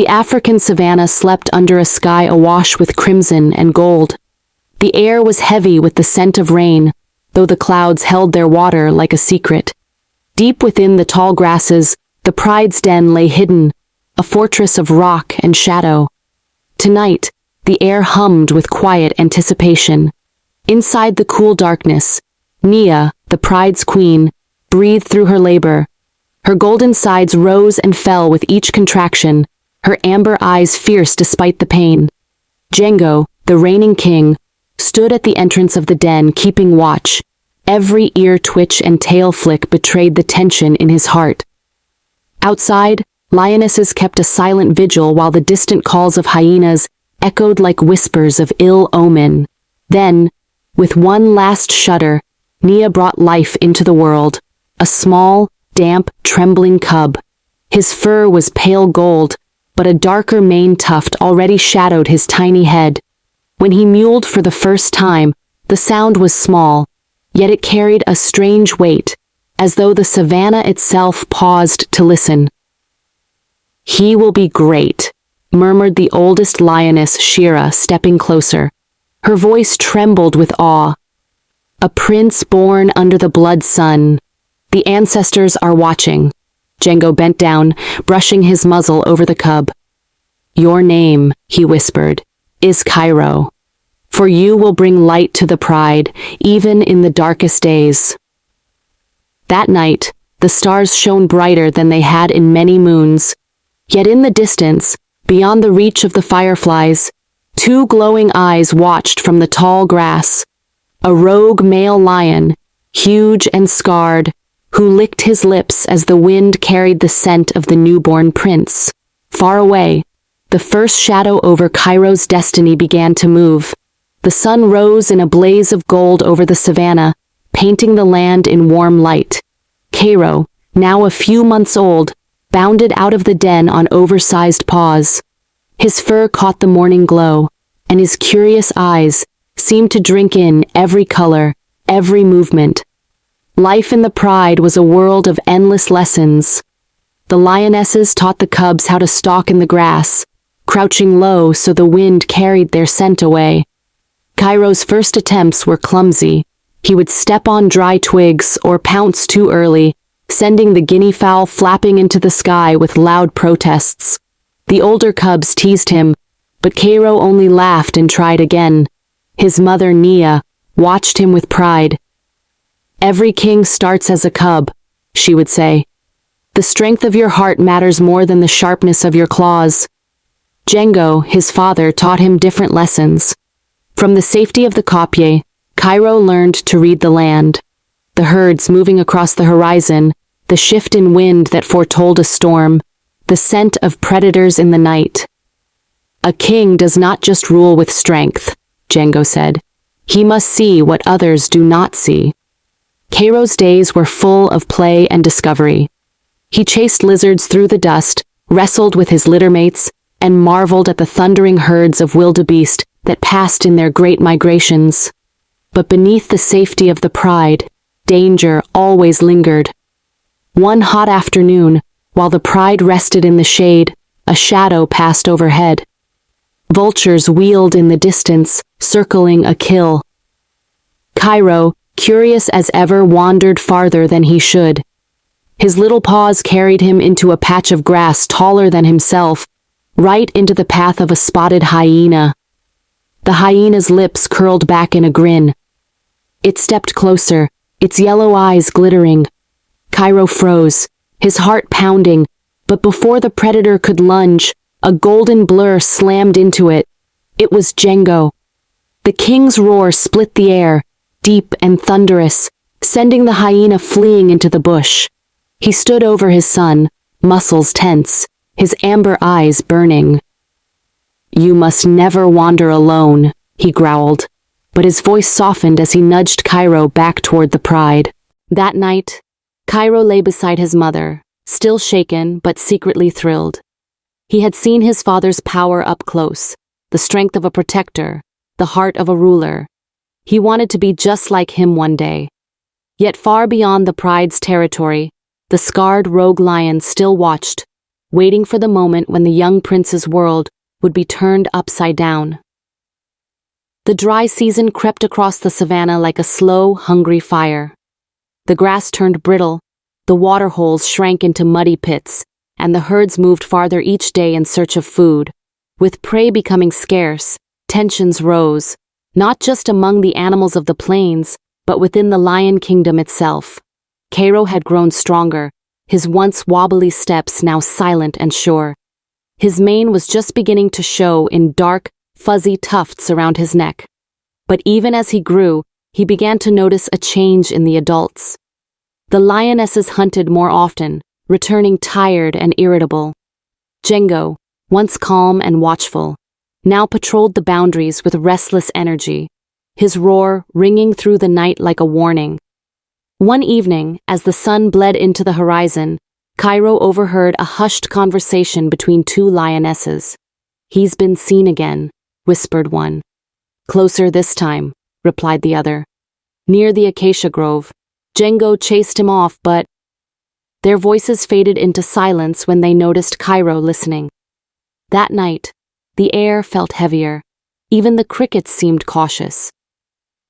The African savannah slept under a sky awash with crimson and gold. The air was heavy with the scent of rain, though the clouds held their water like a secret. Deep within the tall grasses, the pride's den lay hidden, a fortress of rock and shadow. Tonight, the air hummed with quiet anticipation. Inside the cool darkness, Nia, the pride's queen, breathed through her labor. Her golden sides rose and fell with each contraction, her amber eyes fierce despite the pain. Django, the reigning king, stood at the entrance of the den keeping watch. Every ear twitch and tail flick betrayed the tension in his heart. Outside, lionesses kept a silent vigil while the distant calls of hyenas echoed like whispers of ill omen. Then, with one last shudder, Nia brought life into the world, a small, damp, trembling cub. His fur was pale gold, but a darker mane tuft already shadowed his tiny head. When he mewled for the first time, the sound was small, yet it carried a strange weight, as though the savannah itself paused to listen. "He will be great," murmured the oldest lioness, Shira, stepping closer. Her voice trembled with awe. "A prince born under the blood sun. The ancestors are watching." Django bent down, brushing his muzzle over the cub. "Your name," he whispered, "is Cairo. For you will bring light to the pride, even in the darkest days." That night, the stars shone brighter than they had in many moons. Yet in the distance, beyond the reach of the fireflies, two glowing eyes watched from the tall grass. A rogue male lion, huge and scarred, who licked his lips as the wind carried the scent of the newborn prince. Far away, the first shadow over Cairo's destiny began to move. The sun rose in a blaze of gold over the savannah, painting the land in warm light. Cairo, now a few months old, bounded out of the den on oversized paws. His fur caught the morning glow, and his curious eyes seemed to drink in every color, every movement. Life in the pride was a world of endless lessons. The lionesses taught the cubs how to stalk in the grass, crouching low so the wind carried their scent away. Cairo's first attempts were clumsy. He would step on dry twigs or pounce too early, sending the guinea fowl flapping into the sky with loud protests. The older cubs teased him, but Cairo only laughed and tried again. His mother, Nia, watched him with pride. "Every king starts as a cub," she would say. "The strength of your heart matters more than the sharpness of your claws." Django, his father, taught him different lessons. From the safety of the kopje, Cairo learned to read the land. The herds moving across the horizon, the shift in wind that foretold a storm, the scent of predators in the night. "A king does not just rule with strength," Django said. "He must see what others do not see." Cairo's days were full of play and discovery. He chased lizards through the dust, wrestled with his littermates, and marveled at the thundering herds of wildebeest that passed in their great migrations. But beneath the safety of the pride, danger always lingered. One hot afternoon, while the pride rested in the shade, a shadow passed overhead. Vultures wheeled in the distance, circling a kill. Cairo, curious as ever, wandered farther than he should. His little paws carried him into a patch of grass taller than himself, right into the path of a spotted hyena. The hyena's lips curled back in a grin. It stepped closer, its yellow eyes glittering. Cairo froze, his heart pounding, but before the predator could lunge, a golden blur slammed into it. It was Django. The king's roar split the air, deep and thunderous, sending the hyena fleeing into the bush. He stood over his son, muscles tense, his amber eyes burning. "You must never wander alone," he growled, but his voice softened as he nudged Cairo back toward the pride. That night, Cairo lay beside his mother, still shaken but secretly thrilled. He had seen his father's power up close, the strength of a protector, the heart of a ruler. He wanted to be just like him one day. Yet far beyond the pride's territory, the scarred rogue lion still watched, waiting for the moment when the young prince's world would be turned upside down. The dry season crept across the savannah like a slow, hungry fire. The grass turned brittle, the water holes shrank into muddy pits, and the herds moved farther each day in search of food. With prey becoming scarce, tensions rose, not just among the animals of the plains, but within the lion kingdom itself. Cairo had grown stronger, his once wobbly steps now silent and sure. His mane was just beginning to show in dark, fuzzy tufts around his neck. But even as he grew, he began to notice a change in the adults. The lionesses hunted more often, returning tired and irritable. Django, once calm and watchful, now patrolled the boundaries with restless energy, his roar ringing through the night like a warning. One evening, as the sun bled into the horizon, Cairo overheard a hushed conversation between two lionesses. "He's been seen again," whispered one. "Closer this time," replied the other. Near the acacia grove, Django chased him off, but their voices faded into silence when they noticed Cairo listening. That night, the air felt heavier. Even the crickets seemed cautious.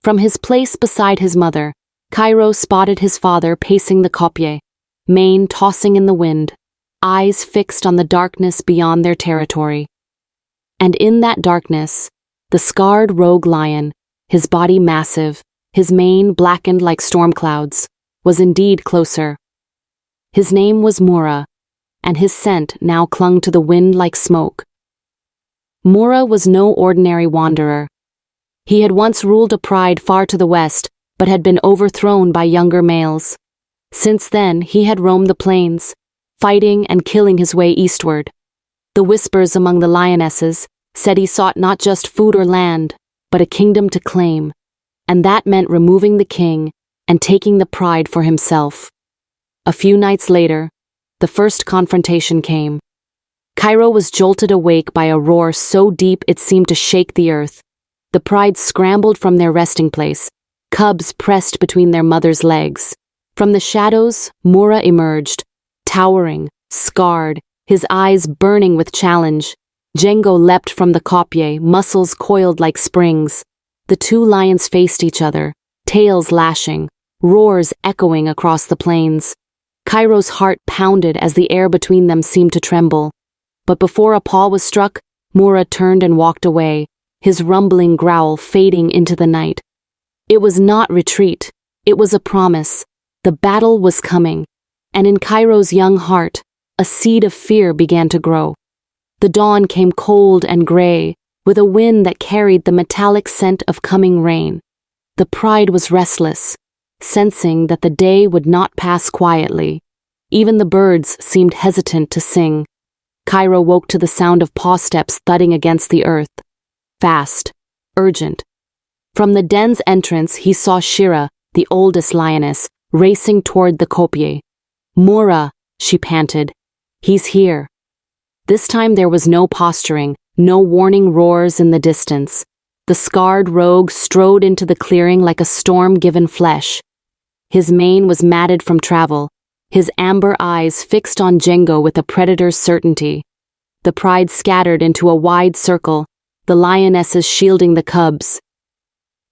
From his place beside his mother, Cairo spotted his father pacing the kopje, mane tossing in the wind, eyes fixed on the darkness beyond their territory. And in that darkness, the scarred rogue lion, his body massive, his mane blackened like storm clouds, was indeed closer. His name was Mura, and his scent now clung to the wind like smoke. Mura was no ordinary wanderer. He had once ruled a pride far to the west, but had been overthrown by younger males. Since then, he had roamed the plains, fighting and killing his way eastward. The whispers among the lionesses said he sought not just food or land, but a kingdom to claim, and that meant removing the king and taking the pride for himself. A few nights later, the first confrontation came. Cairo was jolted awake by a roar so deep it seemed to shake the earth. The pride scrambled from their resting place, cubs pressed between their mother's legs. From the shadows, Mura emerged, towering, scarred, his eyes burning with challenge. Django leapt from the kopje, muscles coiled like springs. The two lions faced each other, tails lashing, roars echoing across the plains. Cairo's heart pounded as the air between them seemed to tremble. But before a paw was struck, Mura turned and walked away, his rumbling growl fading into the night. It was not retreat, it was a promise. The battle was coming, and in Cairo's young heart, a seed of fear began to grow. The dawn came cold and gray, with a wind that carried the metallic scent of coming rain. The pride was restless, sensing that the day would not pass quietly. Even the birds seemed hesitant to sing. Cairo woke to the sound of paw steps thudding against the earth. Fast, urgent. From the den's entrance he saw Shira, the oldest lioness, racing toward the kopje. "Mura," she panted. "He's here." This time there was no posturing, no warning roars in the distance. The scarred rogue strode into the clearing like a storm-given flesh. His mane was matted from travel, his amber eyes fixed on Django with a predator's certainty. The pride scattered into a wide circle, the lionesses shielding the cubs.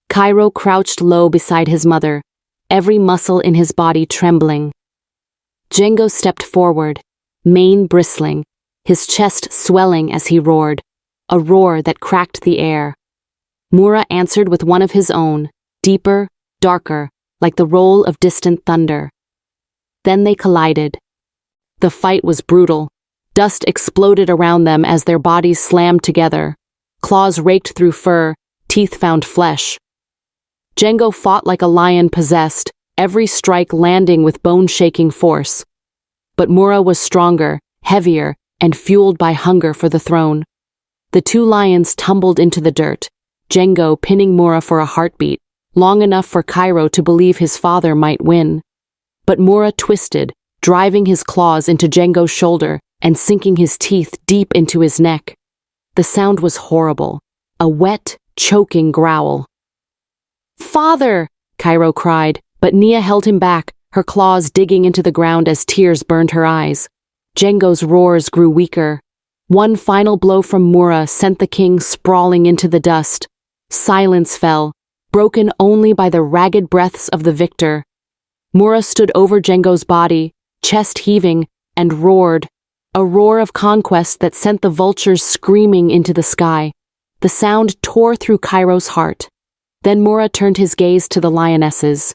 Cairo crouched low beside his mother, every muscle in his body trembling. Django stepped forward, mane bristling, his chest swelling as he roared, a roar that cracked the air. Mura answered with one of his own, deeper, darker, like the roll of distant thunder. Then they collided. The fight was brutal. Dust exploded around them as their bodies slammed together. Claws raked through fur, teeth found flesh. Django fought like a lion possessed, every strike landing with bone-shaking force. But Mura was stronger, heavier, and fueled by hunger for the throne. The two lions tumbled into the dirt, Django pinning Mura for a heartbeat, long enough for Cairo to believe his father might win. But Mura twisted, driving his claws into Django's shoulder and sinking his teeth deep into his neck. The sound was horrible, a wet, choking growl. "Father!" Cairo cried, but Nia held him back, her claws digging into the ground as tears burned her eyes. Django's roars grew weaker. One final blow from Mura sent the king sprawling into the dust. Silence fell, broken only by the ragged breaths of the victor. Mura stood over Django's body, chest heaving, and roared, a roar of conquest that sent the vultures screaming into the sky. The sound tore through Cairo's heart. Then Mura turned his gaze to the lionesses.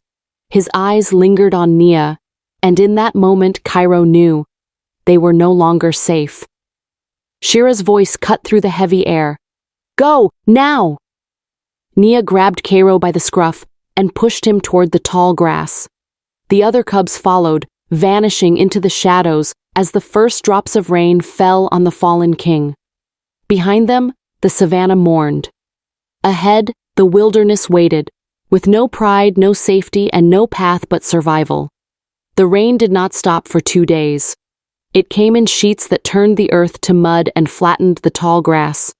His eyes lingered on Nia, and in that moment Cairo knew they were no longer safe. Shira's voice cut through the heavy air. "Go, now!" Nia grabbed Cairo by the scruff and pushed him toward the tall grass. The other cubs followed, vanishing into the shadows as the first drops of rain fell on the fallen king. Behind them, the savannah mourned. Ahead, the wilderness waited, with no pride, no safety, and no path but survival. The rain did not stop for 2 days. It came in sheets that turned the earth to mud and flattened the tall grass.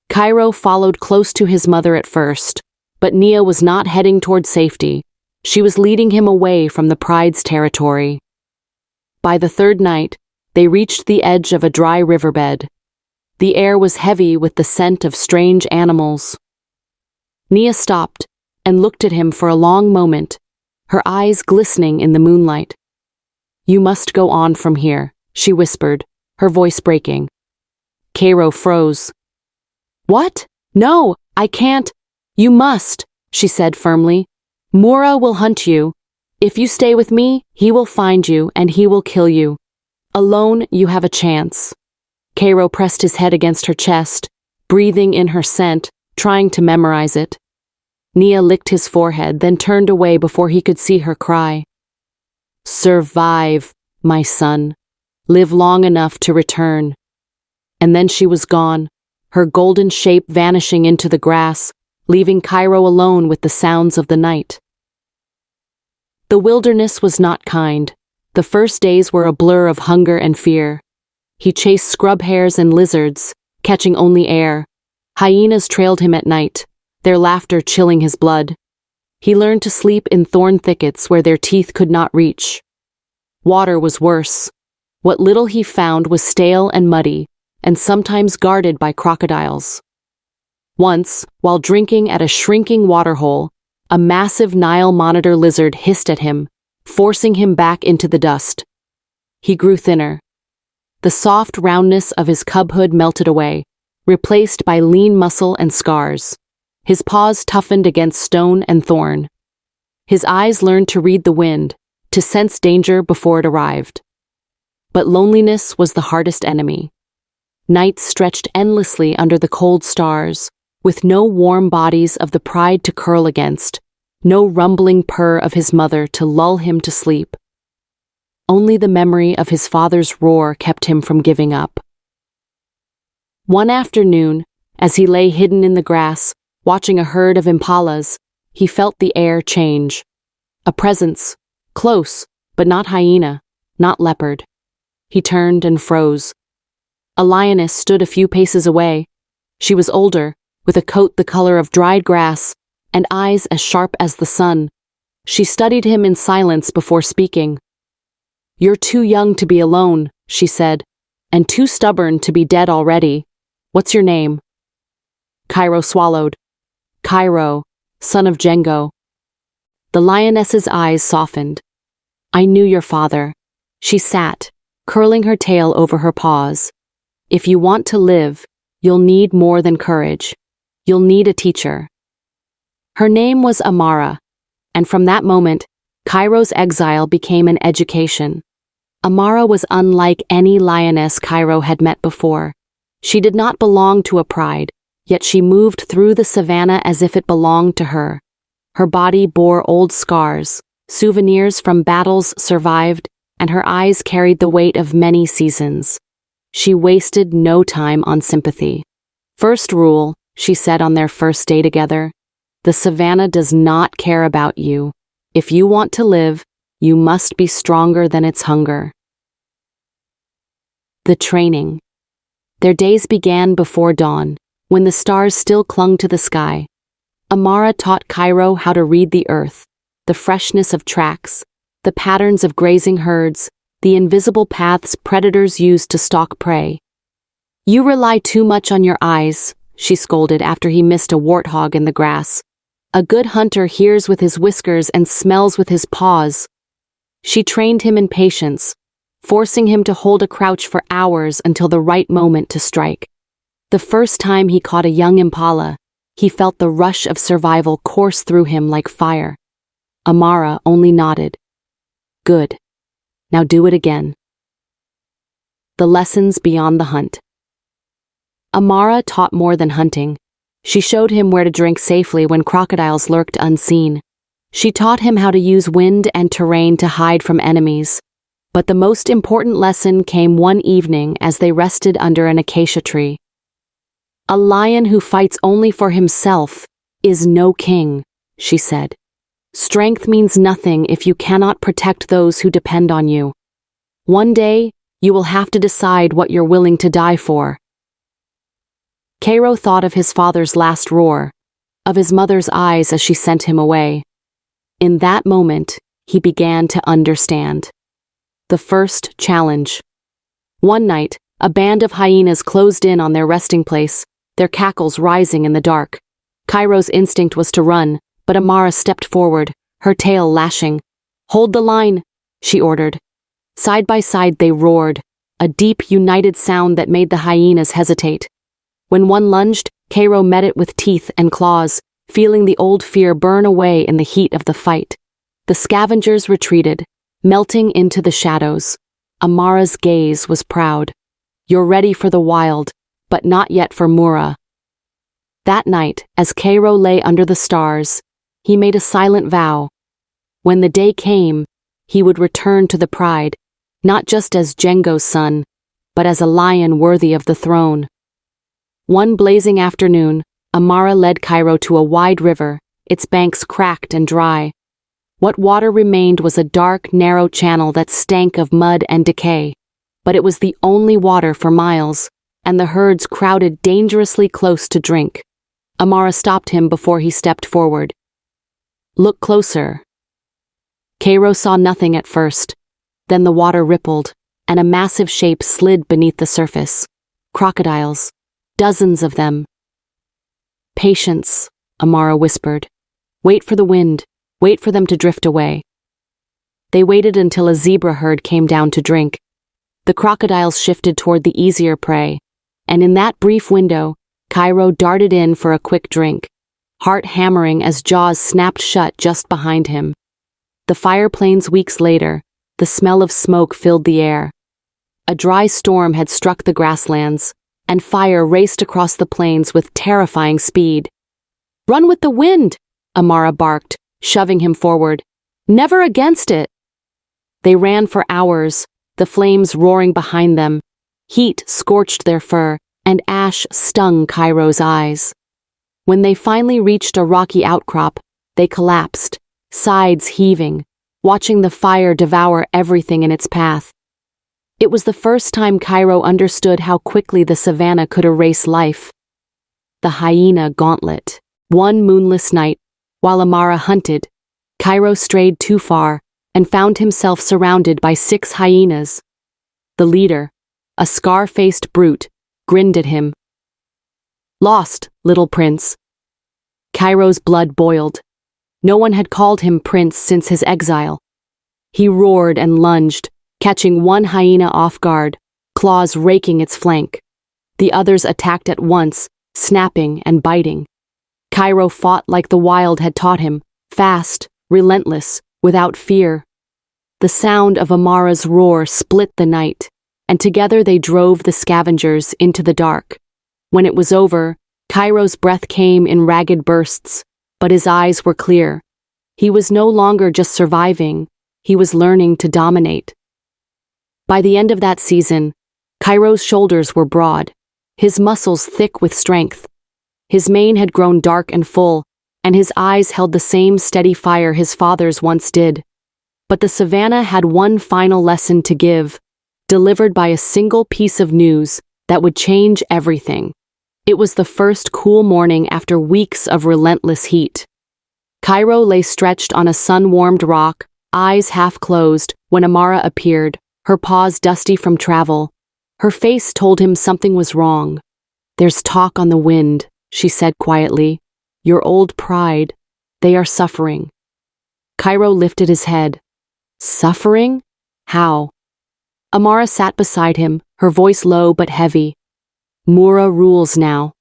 Cairo followed close to his mother at first, but Nia was not heading toward safety. She was leading him away from the pride's territory. By the third night, they reached the edge of a dry riverbed. The air was heavy with the scent of strange animals. Nia stopped and looked at him for a long moment, her eyes glistening in the moonlight. "You must go on from here," she whispered, her voice breaking. Cairo froze. "What? No, I can't." "You must," she said firmly. "Mura will hunt you. If you stay with me, he will find you and he will kill you. Alone, you have a chance." Cairo pressed his head against her chest, breathing in her scent, trying to memorize it. Nia licked his forehead, then turned away before he could see her cry. "Survive, my son. Live long enough to return." And then she was gone, her golden shape vanishing into the grass, leaving Cairo alone with the sounds of the night. The wilderness was not kind. The first days were a blur of hunger and fear. He chased scrub hares and lizards, catching only air. Hyenas trailed him at night, their laughter chilling his blood. He learned to sleep in thorn thickets where their teeth could not reach. Water was worse. What little he found was stale and muddy, and sometimes guarded by crocodiles. Once, while drinking at a shrinking waterhole, a massive Nile monitor lizard hissed at him, forcing him back into the dust. He grew thinner. The soft roundness of his cubhood melted away, replaced by lean muscle and scars. His paws toughened against stone and thorn. His eyes learned to read the wind, to sense danger before it arrived. But loneliness was the hardest enemy. Nights stretched endlessly under the cold stars, with no warm bodies of the pride to curl against, no rumbling purr of his mother to lull him to sleep. Only the memory of his father's roar kept him from giving up. One afternoon, as he lay hidden in the grass, watching a herd of impalas, he felt the air change. A presence, close, but not hyena, not leopard. He turned and froze. A lioness stood a few paces away. She was older, with a coat the color of dried grass, and eyes as sharp as the sun. She studied him in silence before speaking. "You're too young to be alone," she said, "and too stubborn to be dead already. What's your name?" Cairo swallowed. "Cairo, son of Django." The lioness's eyes softened. "I knew your father." She sat, curling her tail over her paws. "If you want to live, you'll need more than courage. You'll need a teacher." Her name was Amara, and from that moment, Cairo's exile became an education. Amara was unlike any lioness Cairo had met before. She did not belong to a pride, yet she moved through the savannah as if it belonged to her. Her body bore old scars, souvenirs from battles survived, and her eyes carried the weight of many seasons. She wasted no time on sympathy. "First rule," she said on their first day together, "the savannah does not care about you. If you want to live, you must be stronger than its hunger." The training. Their days began before dawn, when the stars still clung to the sky. Amara taught Cairo how to read the earth, the freshness of tracks, the patterns of grazing herds, the invisible paths predators use to stalk prey. "You rely too much on your eyes," she scolded after he missed a warthog in the grass. "A good hunter hears with his whiskers and smells with his paws." She trained him in patience, forcing him to hold a crouch for hours until the right moment to strike. The first time he caught a young impala, he felt the rush of survival course through him like fire. Amara only nodded. "Good. Now do it again." The lessons beyond the hunt. Amara taught more than hunting. She showed him where to drink safely when crocodiles lurked unseen. She taught him how to use wind and terrain to hide from enemies. But the most important lesson came one evening as they rested under an acacia tree. "A lion who fights only for himself is no king," she said. "Strength means nothing if you cannot protect those who depend on you. One day, you will have to decide what you're willing to die for." Cairo thought of his father's last roar, of his mother's eyes as she sent him away. In that moment, he began to understand. The first challenge. One night, a band of hyenas closed in on their resting place, their cackles rising in the dark. Cairo's instinct was to run, but Amara stepped forward, her tail lashing. "Hold the line," she ordered. Side by side they roared, a deep, united sound that made the hyenas hesitate. When one lunged, Cairo met it with teeth and claws, feeling the old fear burn away in the heat of the fight. The scavengers retreated, melting into the shadows. Amara's gaze was proud. "You're ready for the wild, but not yet for Mura." That night, as Cairo lay under the stars, he made a silent vow. When the day came, he would return to the pride, not just as Django's son, but as a lion worthy of the throne. One blazing afternoon, Amara led Cairo to a wide river, its banks cracked and dry. What water remained was a dark, narrow channel that stank of mud and decay. But it was the only water for miles, and the herds crowded dangerously close to drink. Amara stopped him before he stepped forward. "Look closer." Cairo saw nothing at first. Then the water rippled, and a massive shape slid beneath the surface. Crocodiles. Dozens of them. "Patience," Amara whispered. "Wait for the wind. Wait for them to drift away." They waited until a zebra herd came down to drink. The crocodiles shifted toward the easier prey, and in that brief window, Cairo darted in for a quick drink, heart hammering as jaws snapped shut just behind him. The fire plains weeks later, the smell of smoke filled the air. A dry storm had struck the grasslands, and fire raced across the plains with terrifying speed. "Run with the wind," Amara barked, shoving him forward. "Never against it." They ran for hours, the flames roaring behind them. Heat scorched their fur, and ash stung Cairo's eyes. When they finally reached a rocky outcrop, they collapsed, sides heaving, watching the fire devour everything in its path. It was the first time Cairo understood how quickly the savannah could erase life. The hyena gauntlet. One moonless night, while Amara hunted, Cairo strayed too far and found himself surrounded by 6 hyenas. The leader, a scar-faced brute, grinned at him. "Lost, little prince." Cairo's blood boiled. No one had called him prince since his exile. He roared and lunged, catching one hyena off guard, claws raking its flank. The others attacked at once, snapping and biting. Cairo fought like the wild had taught him, fast, relentless, without fear. The sound of Amara's roar split the night, and together they drove the scavengers into the dark. When it was over, Cairo's breath came in ragged bursts, but his eyes were clear. He was no longer just surviving, he was learning to dominate. By the end of that season, Cairo's shoulders were broad, his muscles thick with strength. His mane had grown dark and full, and his eyes held the same steady fire his father's once did. But the savannah had one final lesson to give, delivered by a single piece of news that would change everything. It was the first cool morning after weeks of relentless heat. Cairo lay stretched on a sun-warmed rock, eyes half closed, when Amara appeared, her paws dusty from travel. Her face told him something was wrong. "There's talk on the wind," she said quietly. "Your old pride. They are suffering." Cairo lifted his head. Suffering? How? Amara sat beside him, her voice low but heavy. Mura rules now.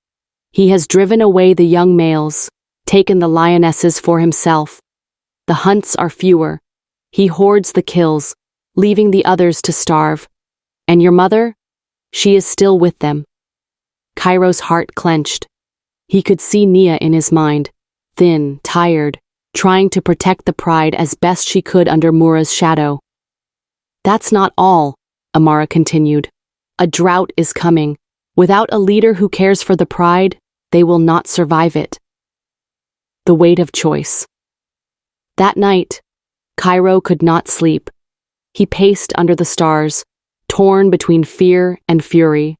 He has driven away the young males, taken the lionesses for himself. The hunts are fewer. He hoards the kills, leaving the others to starve. And your mother? She is still with them. Cairo's heart clenched. He could see Nia in his mind, thin, tired, trying to protect the pride as best she could under Mura's shadow. That's not all, Amara continued. A drought is coming. Without a leader who cares for the pride, they will not survive it. The weight of choice. That night, Cairo could not sleep. He paced under the stars, torn between fear and fury.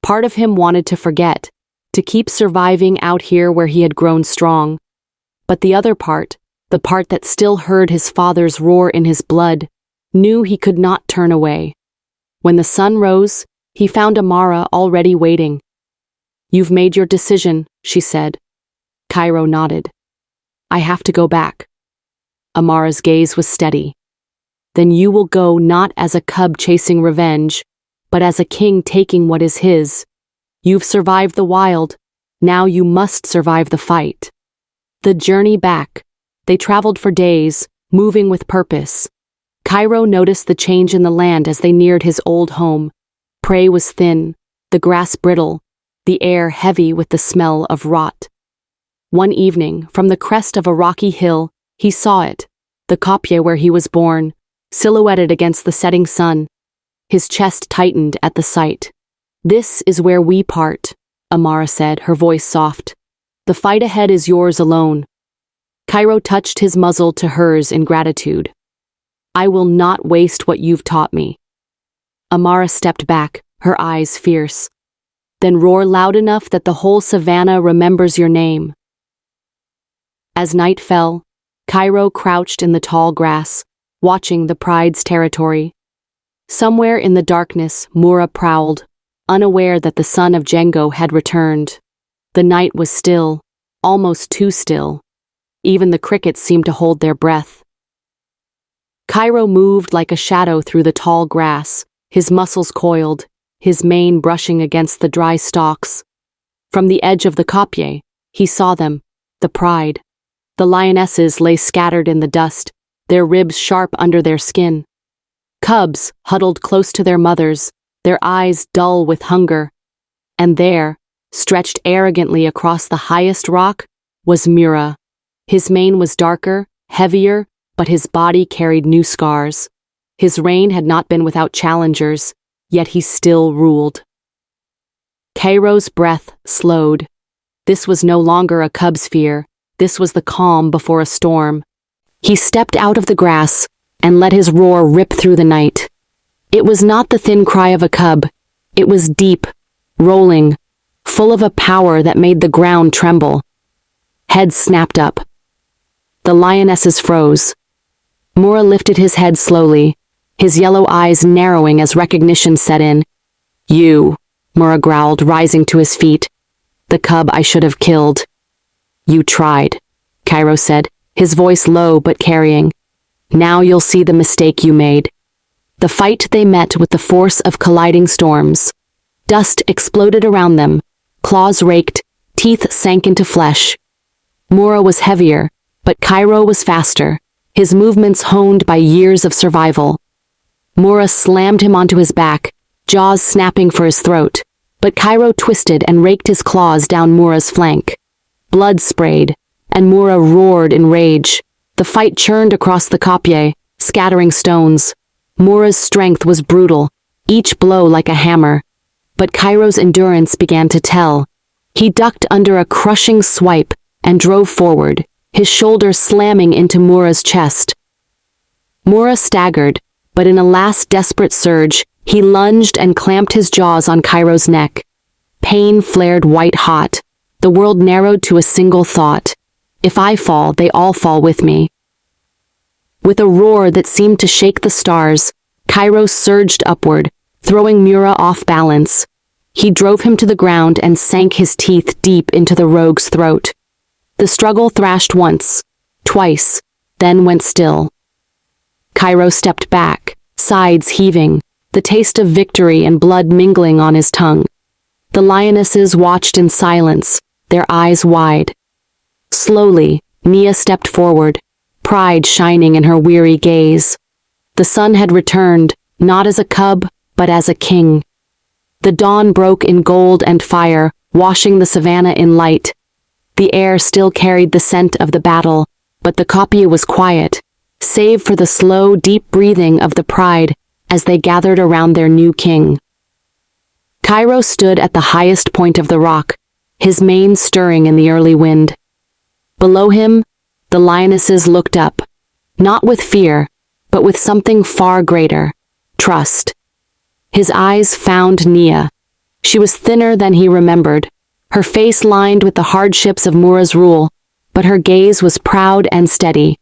Part of him wanted to forget, to keep surviving out here where he had grown strong. But the other part, the part that still heard his father's roar in his blood, knew he could not turn away. When the sun rose, he found Amara already waiting. "You've made your decision," she said. Cairo nodded. "I have to go back." Amara's gaze was steady. "Then you will go not as a cub chasing revenge, but as a king taking what is his. You've survived the wild, now you must survive the fight." The journey back. They traveled for days, moving with purpose. Cairo noticed the change in the land as they neared his old home. Prey was thin, the grass brittle, the air heavy with the smell of rot. One evening, from the crest of a rocky hill, he saw it, the kopje where he was born, silhouetted against the setting sun. His chest tightened at the sight. "This is where we part," Amara said, her voice soft. "The fight ahead is yours alone." Cairo touched his muzzle to hers in gratitude. "I will not waste what you've taught me." Amara stepped back, her eyes fierce. "Then roar loud enough that the whole Savannah remembers your name." As night fell, Cairo crouched in the tall grass, watching the pride's territory. Somewhere in the darkness, Mura prowled, unaware that the son of Django had returned. The night was still, almost too still. Even the crickets seemed to hold their breath. Cairo moved like a shadow through the tall grass, his muscles coiled, his mane brushing against the dry stalks. From the edge of the kopje, he saw them, the pride. The lionesses lay scattered in the dust, their ribs sharp under their skin. Cubs huddled close to their mothers, their eyes dull with hunger. And there, stretched arrogantly across the highest rock, was Mura. His mane was darker, heavier, but his body carried new scars. His reign had not been without challengers, yet he still ruled. Cairo's breath slowed. This was no longer a cub's fear, this was the calm before a storm. He stepped out of the grass and let his roar rip through the night. It was not the thin cry of a cub, it was deep, rolling, full of a power that made the ground tremble. Heads snapped up. The lionesses froze. Mura lifted his head slowly, his yellow eyes narrowing as recognition set in. "You," Mura growled, rising to his feet. "The cub I should have killed." "You tried," Cairo said, his voice low but carrying. "Now you'll see the mistake you made." The fight they met with the force of colliding storms. Dust exploded around them, claws raked, teeth sank into flesh. Mura was heavier, but Cairo was faster, his movements honed by years of survival. Mura slammed him onto his back, jaws snapping for his throat, but Cairo twisted and raked his claws down Mura's flank. Blood sprayed, and Mura roared in rage. The fight churned across the kopje, scattering stones. Mura's strength was brutal, each blow like a hammer. But Cairo's endurance began to tell. He ducked under a crushing swipe and drove forward, his shoulder slamming into Mura's chest. Mura staggered, but in a last desperate surge, he lunged and clamped his jaws on Cairo's neck. Pain flared white-hot. The world narrowed to a single thought. If I fall, they all fall with me. With a roar that seemed to shake the stars, Cairo surged upward, throwing Mura off balance. He drove him to the ground and sank his teeth deep into the rogue's throat. The struggle thrashed once, twice, then went still. Cairo stepped back, sides heaving, the taste of victory and blood mingling on his tongue. The lionesses watched in silence, their eyes wide. Slowly, Nia stepped forward, pride shining in her weary gaze. The sun had returned, not as a cub, but as a king. The dawn broke in gold and fire, washing the savannah in light. The air still carried the scent of the battle, but the kopje was quiet, save for the slow, deep breathing of the pride as they gathered around their new king. Cairo stood at the highest point of the rock, his mane stirring in the early wind. Below him, the lionesses looked up, not with fear, but with something far greater, trust. His eyes found Nia. She was thinner than he remembered, her face lined with the hardships of Mura's rule, but her gaze was proud and steady.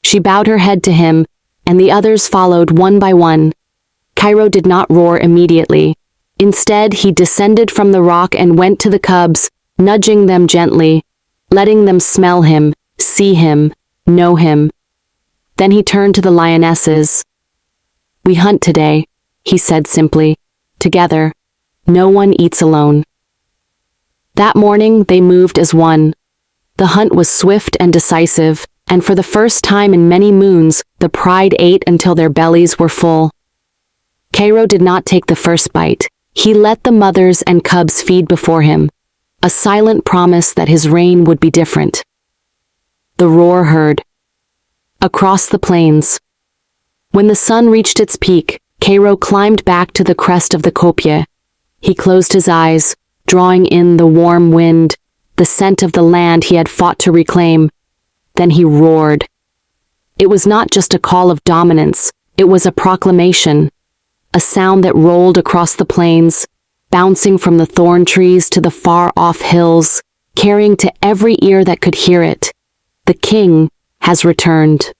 She bowed her head to him, and the others followed one by one. Cairo did not roar immediately. Instead, he descended from the rock and went to the cubs, nudging them gently, letting them smell him, see him, know him. Then he turned to the lionesses. "We hunt today," he said simply. "Together. No one eats alone." That morning, they moved as one. The hunt was swift and decisive, and for the first time in many moons, the pride ate until their bellies were full. Cairo did not take the first bite. He let the mothers and cubs feed before him, a silent promise that his reign would be different. The roar heard. Across the plains. When the sun reached its peak, Cairo climbed back to the crest of the kopje. He closed his eyes, drawing in the warm wind, the scent of the land he had fought to reclaim. Then he roared. It was not just a call of dominance, it was a proclamation, a sound that rolled across the plains, bouncing from the thorn trees to the far-off hills, carrying to every ear that could hear it. The king has returned.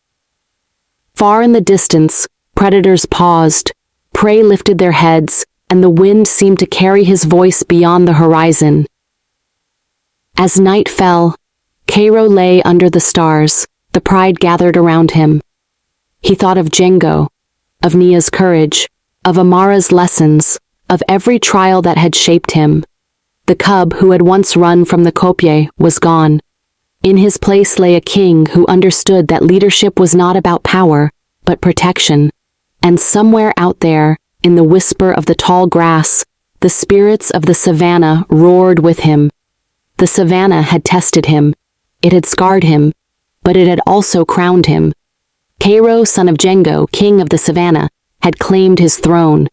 Far in the distance, predators paused, prey lifted their heads, and the wind seemed to carry his voice beyond the horizon. As night fell, Cairo lay under the stars, the pride gathered around him. He thought of Django, of Nia's courage, of Amara's lessons, of every trial that had shaped him. The cub who had once run from the kopje was gone. In his place lay a king who understood that leadership was not about power, but protection. And somewhere out there, in the whisper of the tall grass, the spirits of the savannah roared with him. The savannah had tested him. It had scarred him, but it had also crowned him. Cairo, son of Django, king of the savannah, had claimed his throne.